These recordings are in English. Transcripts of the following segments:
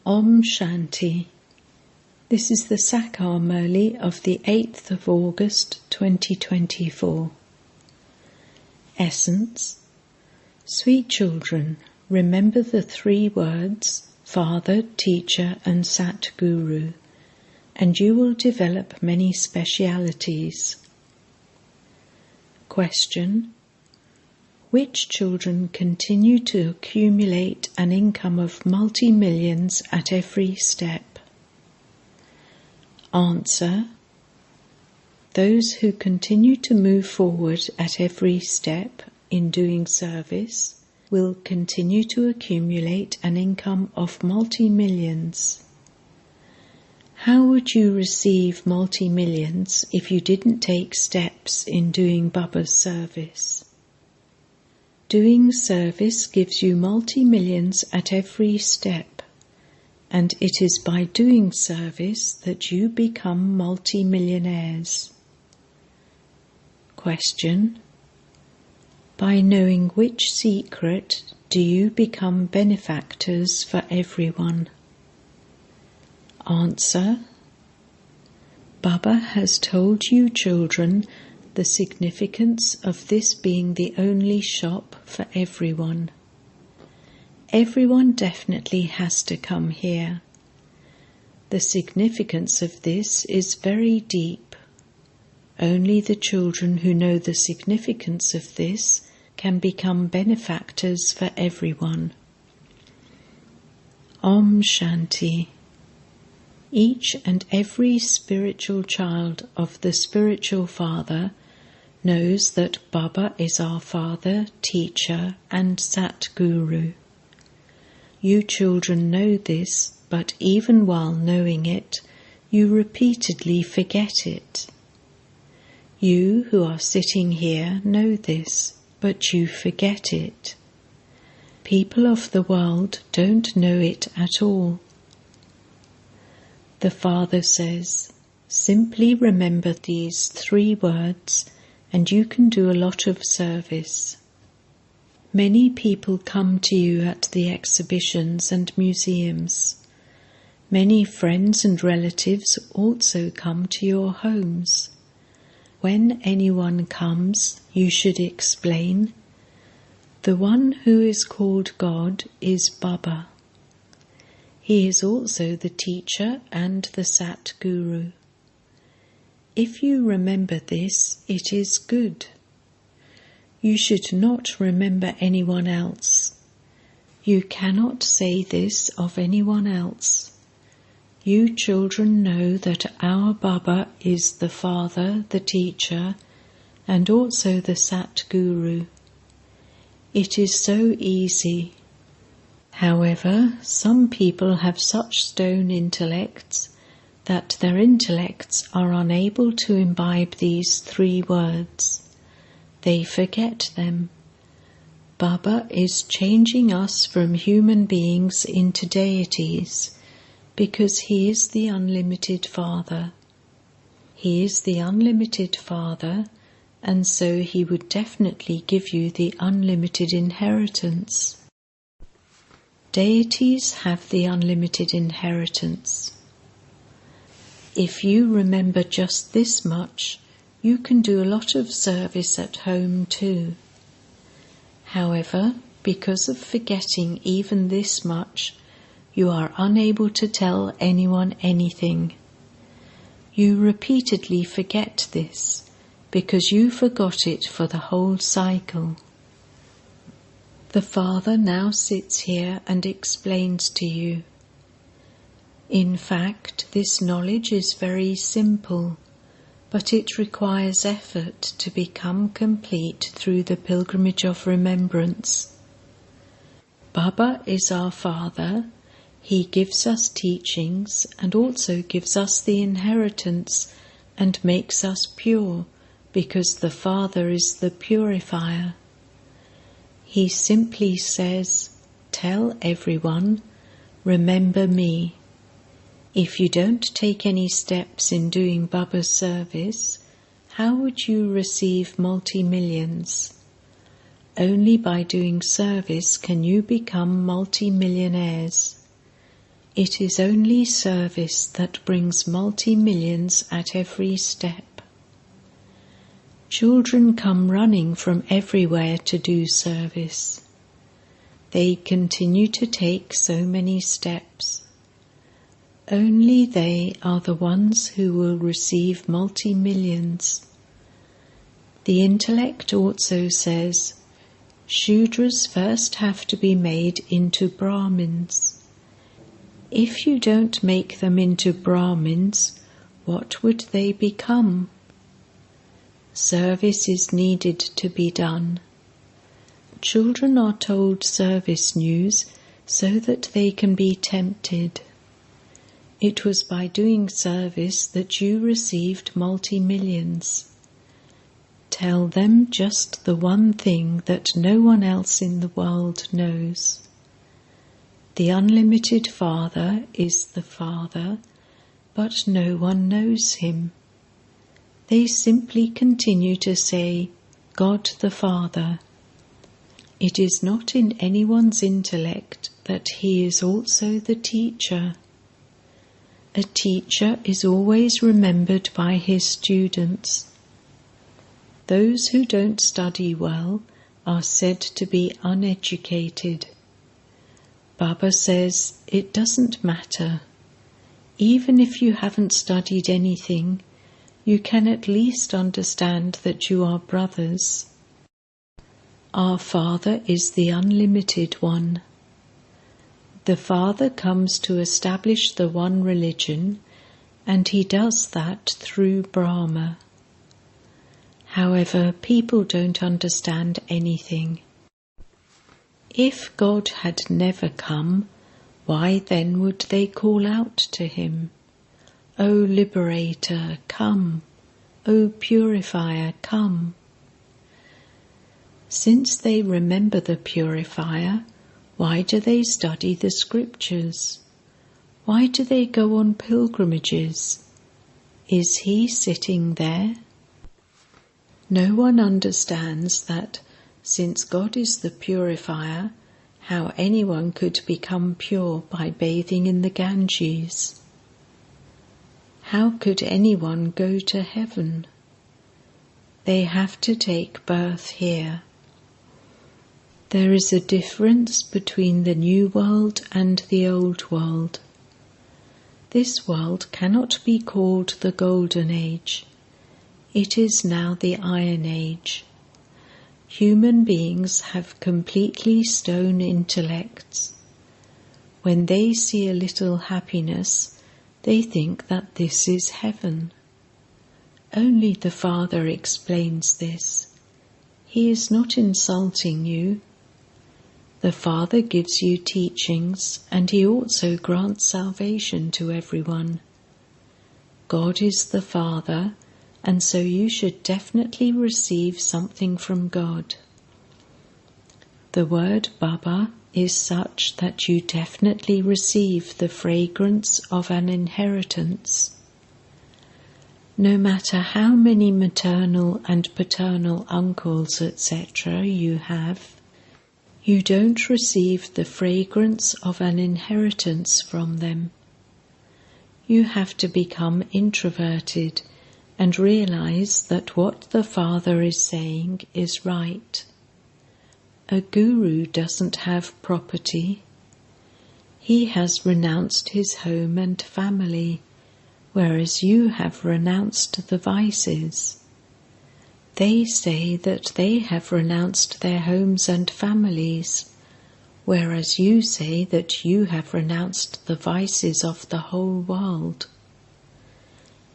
Om Shanti. This is the Sakar Murli of the 8th of August 2024. Essence. Sweet children, remember the 3 words, Father, Teacher and Sat Guru, and you will develop many specialities. Question. Which children continue to accumulate an income of multi-millions at every step? Answer. Those who continue to move forward at every step in doing service will continue to accumulate an income of multi-millions. How would you receive multi-millions if you didn't take steps in doing Baba's service? Doing service gives you multi-millions at every step, and it is by doing service that you become multi-millionaires. Question. By knowing which secret do you become benefactors for everyone? Answer. Baba has told you children the significance of this being the only shop for everyone. Everyone definitely has to come here. The significance of this is very deep. Only the children who know the significance of this can become benefactors for everyone. Om Shanti. Each and every spiritual child of the spiritual father knows that Baba is our Father, Teacher and Sat Guru. You children know this, but even while knowing it, you repeatedly forget it. You who are sitting here know this, but you forget it. People of the world don't know it at all. The Father says, simply remember these 3 words and you can do a lot of service. Many people come to you at the exhibitions and museums. Many friends and relatives also come to your homes. When anyone comes, you should explain, the one who is called God is Baba. He is also the teacher and the Sat Guru. If you remember this, it is good. You should not remember anyone else. You cannot say this of anyone else. You children know that our Baba is the Father, the Teacher, and also the Sat Guru. It is so easy. However, some people have such stone intellects that their intellects are unable to imbibe these 3 words. They forget them. Baba is changing us from human beings into deities because he is the unlimited Father. He is the unlimited Father, and so he would definitely give you the unlimited inheritance. Deities have the unlimited inheritance. If you remember just this much, you can do a lot of service at home too. However, because of forgetting even this much, you are unable to tell anyone anything. You repeatedly forget this because you forgot it for the whole cycle. The Father now sits here and explains to you. In fact, this knowledge is very simple, but it requires effort to become complete through the pilgrimage of remembrance. Baba is our Father. He gives us teachings and also gives us the inheritance and makes us pure, because the Father is the purifier. He simply says, tell everyone, remember me. If you don't take any steps in doing Baba's service, how would you receive multi-millions? Only by doing service can you become multi-millionaires. It is only service that brings multi-millions at every step. Children come running from everywhere to do service. They continue to take so many steps. Only they are the ones who will receive multi-millions. The intellect also says, Shudras first have to be made into Brahmins. If you don't make them into Brahmins, what would they become? Service is needed to be done. Children are told service news so that they can be tempted. It was by doing service that you received multi-millions. Tell them just the one thing that no one else in the world knows. The unlimited Father is the Father, but no one knows him. They simply continue to say, God the Father. It is not in anyone's intellect that he is also the teacher. A teacher is always remembered by his students. Those who don't study well are said to be uneducated. Baba says it doesn't matter. Even if you haven't studied anything, you can at least understand that you are brothers. Our Father is the Unlimited One. The Father comes to establish the one religion, and he does that through Brahma. However, people don't understand anything. If God had never come, why then would they call out to him? O Liberator, come! O Purifier, come! Since they remember the Purifier, why do they study the scriptures? Why do they go on pilgrimages? Is he sitting there? No one understands that, since God is the Purifier, how anyone could become pure by bathing in the Ganges. How could anyone go to heaven? They have to take birth here. There is a difference between the new world and the old world. This world cannot be called the Golden Age. It is now the Iron Age. Human beings have completely stone intellects. When they see a little happiness, they think that this is heaven. Only the Father explains this. He is not insulting you. The Father gives you teachings, and he also grants salvation to everyone. God is the Father, and so you should definitely receive something from God. The word Baba is such that you definitely receive the fragrance of an inheritance. No matter how many maternal and paternal uncles, etc. you have, you don't receive the fragrance of an inheritance from them. You have to become introverted and realize that what the Father is saying is right. A guru doesn't have property. He has renounced his home and family, whereas you have renounced the vices. They say that they have renounced their homes and families, whereas you say that you have renounced the vices of the whole world.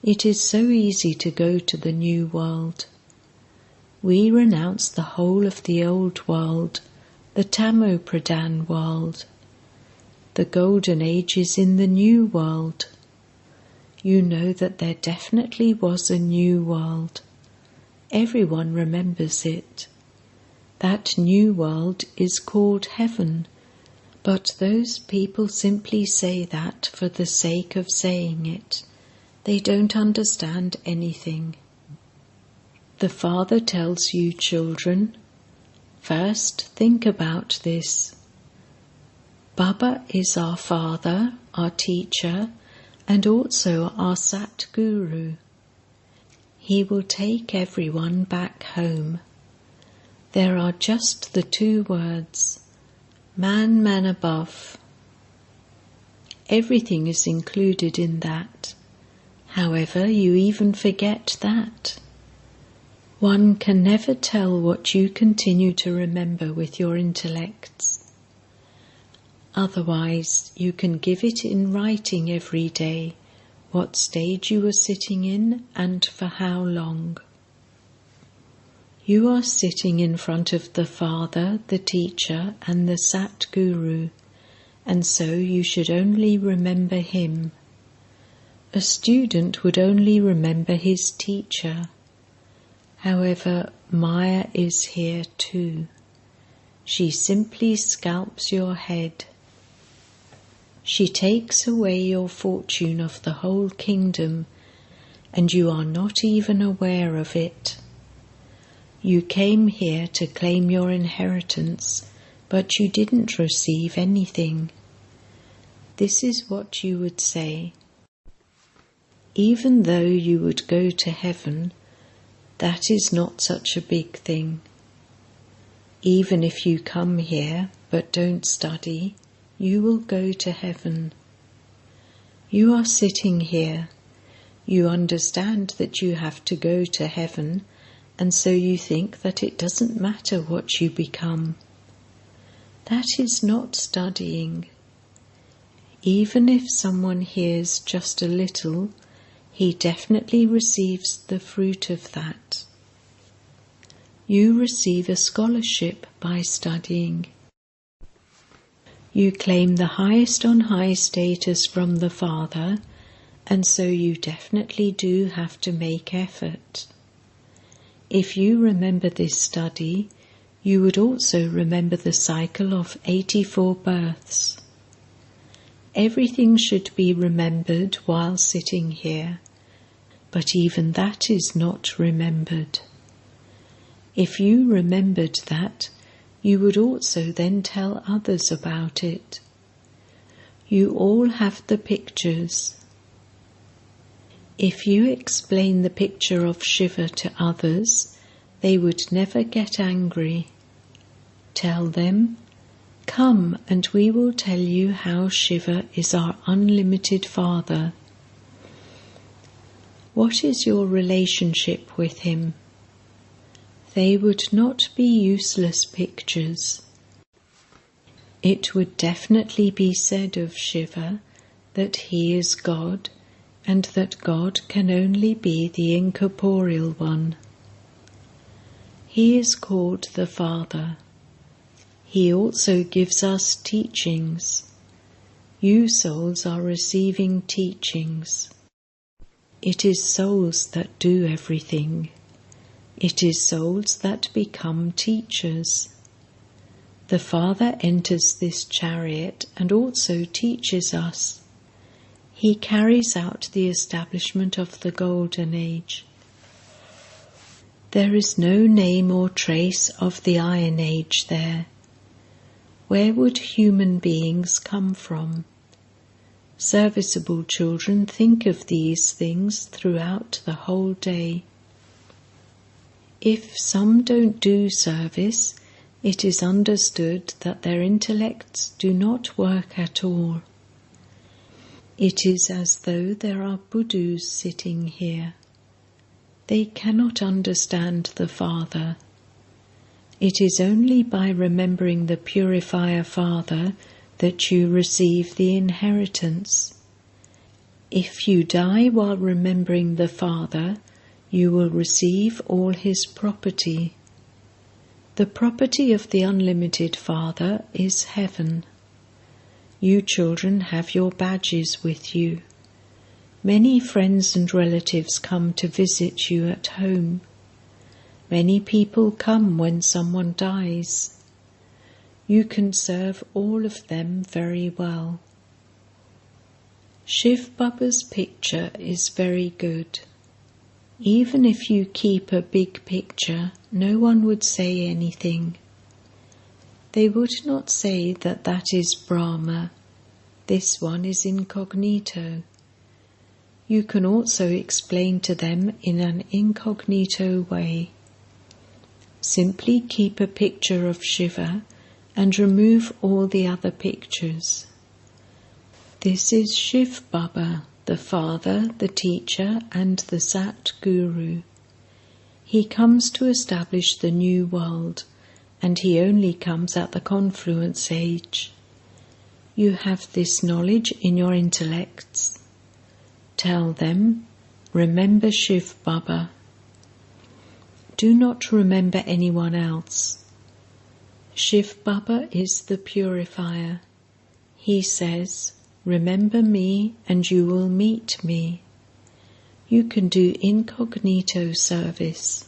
It is so easy to go to the new world. We renounce the whole of the old world, the Tamo-Pradhan world. The Golden Age is in the new world. You know that there definitely was a new world. Everyone remembers it. That new world is called heaven, but those people simply say that for the sake of saying it. They don't understand anything. The Father tells you, children, first think about this. Baba is our father, our teacher, and also our Sat Guru. He will take everyone back home. There are just the 2 words, man, man above. Everything is included in that. However, you even forget that. One can never tell what you continue to remember with your intellects. Otherwise, you can give it in writing every day, what stage you were sitting in and for how long. You are sitting in front of the Father, the Teacher, and the Sat Guru, and so you should only remember him. A student would only remember his teacher. However, Maya is here too. She simply scalps your head. She takes away your fortune of the whole kingdom, and you are not even aware of it. You came here to claim your inheritance, but you didn't receive anything. This is what you would say. Even though you would go to heaven, that is not such a big thing. Even if you come here but don't study, you will go to heaven. You are sitting here. You understand that you have to go to heaven, and so you think that it doesn't matter what you become. That is not studying. Even if someone hears just a little, he definitely receives the fruit of that. You receive a scholarship by studying. You claim the highest on high status from the Father, and so you definitely do have to make effort. If you remember this study, you would also remember the cycle of 84 births. Everything should be remembered while sitting here, but even that is not remembered. If you remembered that, you would also then tell others about it. You all have the pictures. If you explain the picture of Shiva to others, they would never get angry. Tell them, "Come and we will tell you how Shiva is our unlimited Father." What is your relationship with him? They would not be useless pictures. It would definitely be said of Shiva that he is God, and that God can only be the incorporeal one. He is called the Father. He also gives us teachings. You souls are receiving teachings. It is souls that do everything. It is souls that become teachers. The Father enters this chariot and also teaches us. He carries out the establishment of the Golden Age. There is no name or trace of the Iron Age there. Where would human beings come from? Serviceable children think of these things throughout the whole day. If some don't do service, it is understood that their intellects do not work at all. It is as though there are Budus sitting here. They cannot understand the Father. It is only by remembering the Purifier Father that you receive the inheritance. If you die while remembering the Father, you will receive all his property. The property of the unlimited Father is heaven. You children have your badges with you. Many friends and relatives come to visit you at home. Many people come when someone dies. You can serve all of them very well. Shivbaba's picture is very good. Even if you keep a big picture, no one would say anything. They would not say that that is Brahma. This one is incognito. You can also explain to them in an incognito way. Simply keep a picture of Shiva and remove all the other pictures. This is Shivbaba, the father, the teacher, and the Sat Guru. He comes to establish the new world, and he only comes at the confluence age. You have this knowledge in your intellects. Tell them, remember Shivbaba. Do not remember anyone else. Shivbaba is the purifier. He says, remember me and you will meet me. You can do incognito service.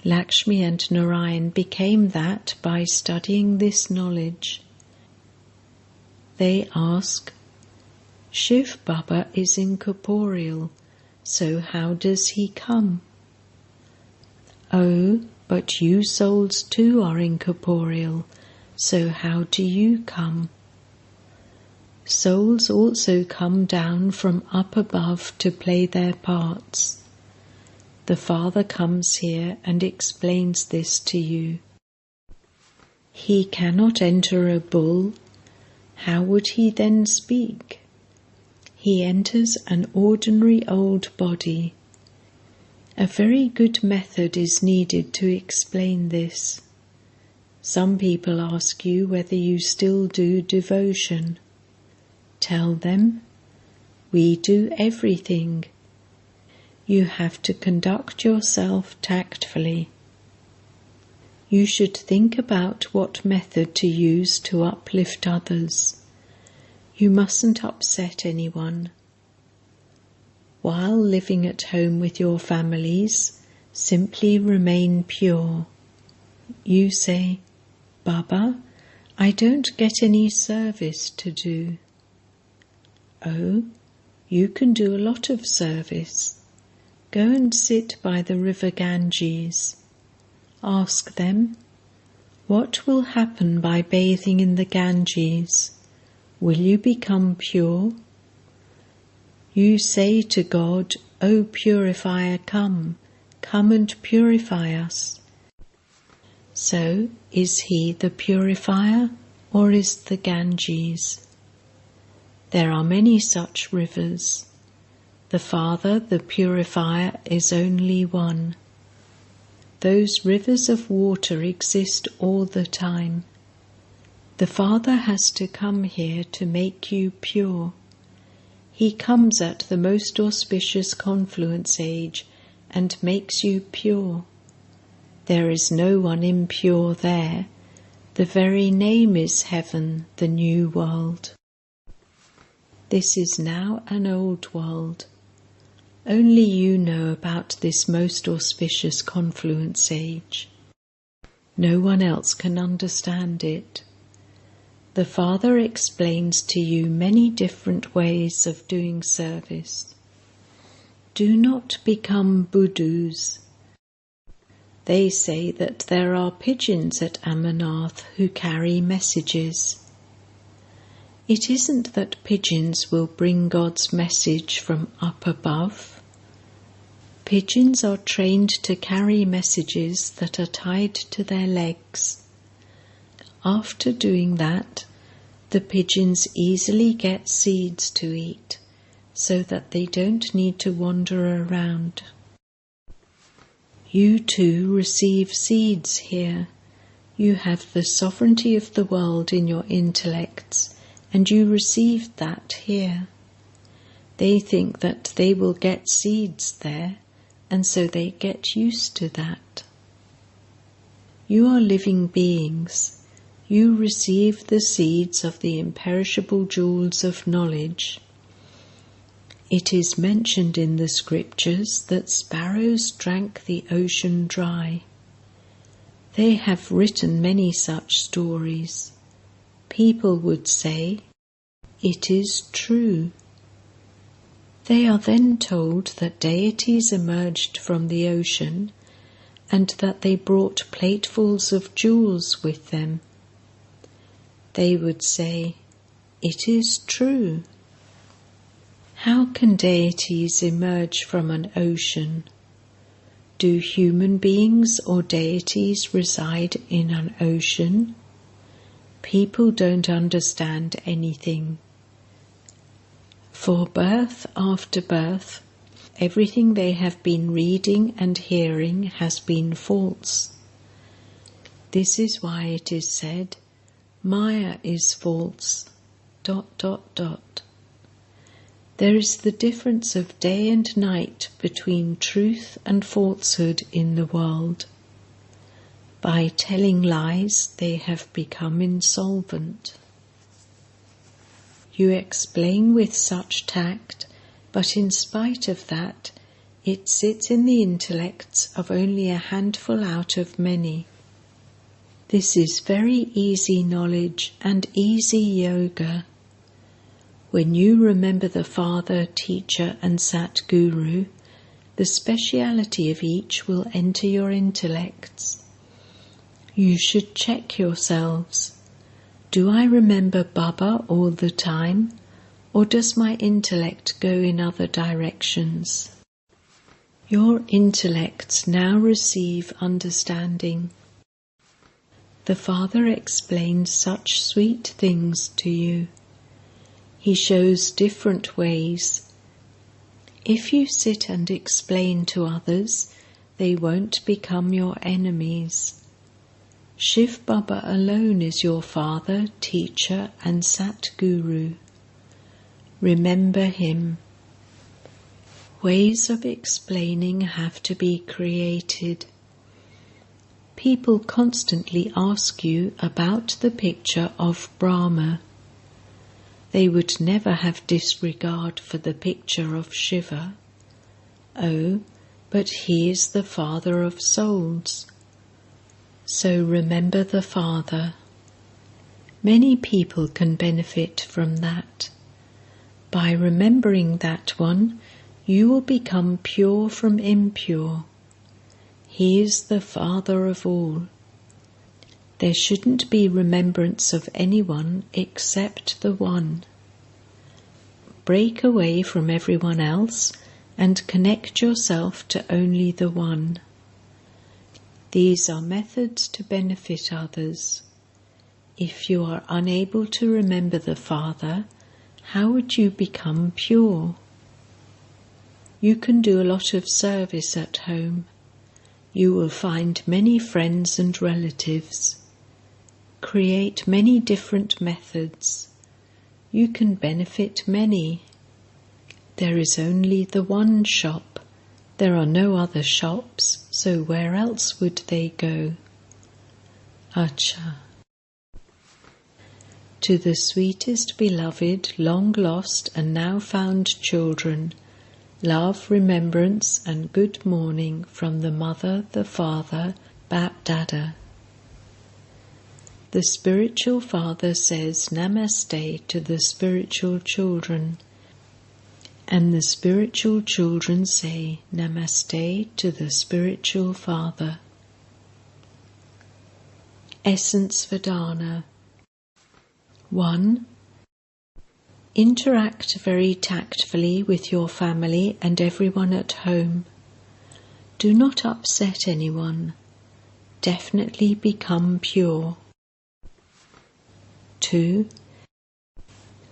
Lakshmi and Narayan became that by studying this knowledge. They ask, Shivbaba is incorporeal, so how does he come? Oh, but you souls too are incorporeal, so how do you come? Souls also come down from up above to play their parts. The Father comes here and explains this to you. He cannot enter a bull. How would he then speak? He enters an ordinary old body. A very good method is needed to explain this. Some people ask you whether you still do devotion. Tell them, we do everything. You have to conduct yourself tactfully. You should think about what method to use to uplift others. You mustn't upset anyone. While living at home with your families, simply remain pure. You say, Baba, I don't get any service to do. Oh, you can do a lot of service. Go and sit by the river Ganges. Ask them, what will happen by bathing in the Ganges? Will you become pure? You say to God, O purifier, come and purify us. So, is he the purifier, or is the Ganges? There are many such rivers. The Father, the purifier, is only one. Those rivers of water exist all the time. The Father has to come here to make you pure. He comes at the most auspicious confluence age and makes you pure. There is no one impure there. The very name is heaven, the new world. This is now an old world. Only you know about this most auspicious confluence age. No one else can understand it. The Father explains to you many different ways of doing service. Do not become Budus. They say that there are pigeons at Amarnath who carry messages. It isn't that pigeons will bring God's message from up above. Pigeons are trained to carry messages that are tied to their legs. After doing that, the pigeons easily get seeds to eat, so that they don't need to wander around. You too receive seeds here. You have the sovereignty of the world in your intellects, and you receive that here. They think that they will get seeds there, and so they get used to that. You are living beings. You receive the seeds of the imperishable jewels of knowledge. It is mentioned in the scriptures that sparrows drank the ocean dry. They have written many such stories. People would say, it is true. They are then told that deities emerged from the ocean and that they brought platefuls of jewels with them, they would say, "It is true." How can deities emerge from an ocean? Do human beings or deities reside in an ocean? People don't understand anything. For birth after birth, everything they have been reading and hearing has been false. This is why it is said, Maya is false, ... There is the difference of day and night between truth and falsehood in the world. By telling lies, they have become insolvent. You explain with such tact, but in spite of that, it sits in the intellects of only a handful out of many. This is very easy knowledge and easy yoga. When you remember the Father, Teacher and Sat Guru, the speciality of each will enter your intellects. You should check yourselves. Do I remember Baba all the time, or does my intellect go in other directions? Your intellects now receive understanding. The Father explains such sweet things to you. He shows different ways. If you sit and explain to others, they won't become your enemies. Shivbaba alone is your Father, Teacher and Sat Guru. Remember him. Ways of explaining have to be created. People constantly ask you about the picture of Brahma. They would never have disregard for the picture of Shiva. Oh, but he is the Father of souls. So remember the Father. Many people can benefit from that. By remembering that one, you will become pure from impure. He is the Father of all. There shouldn't be remembrance of anyone except the one. Break away from everyone else and connect yourself to only the one. These are methods to benefit others. If you are unable to remember the Father, how would you become pure? You can do a lot of service at home. You will find many friends and relatives. Create many different methods. You can benefit many. There is only the one shop. There are no other shops, so where else would they go? Acha. To the sweetest beloved, long lost and now found children, love, remembrance and good morning from the Mother, the Father, BapDada. The spiritual father says Namaste to the spiritual children, and the spiritual children say Namaste to the spiritual father. Essence Vedana. 1. Interact very tactfully with your family and everyone at home. Do not upset anyone. Definitely become pure. 2.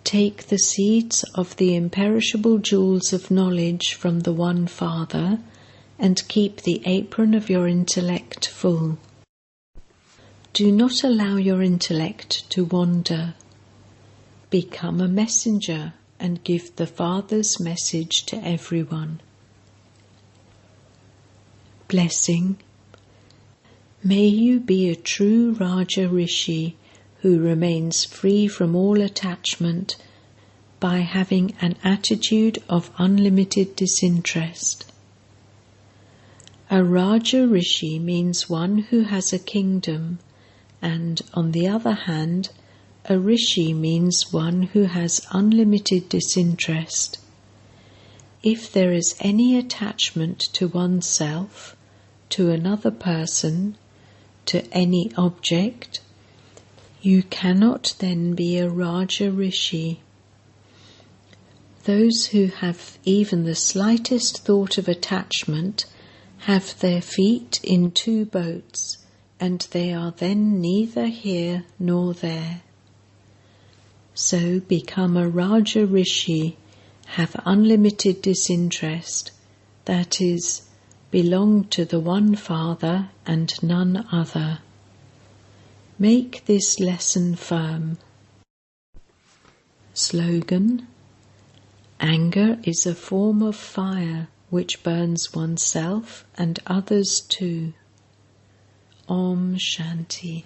Take the seeds of the imperishable jewels of knowledge from the One Father and keep the apron of your intellect full. Do not allow your intellect to wander. Become a messenger and give the Father's message to everyone. Blessing. May you be a true Raja Rishi who remains free from all attachment by having an attitude of unlimited disinterest. A Raja Rishi means one who has a kingdom, and on the other hand, a Rishi means one who has unlimited disinterest. If there is any attachment to oneself, to another person, to any object, you cannot then be a Raja Rishi. Those who have even the slightest thought of attachment have their feet in two boats, and they are then neither here nor there. So become a Raja Rishi, have unlimited disinterest, that is, belong to the one Father and none other. Make this lesson firm. Slogan: Anger is a form of fire which burns oneself and others too. Om Shanti.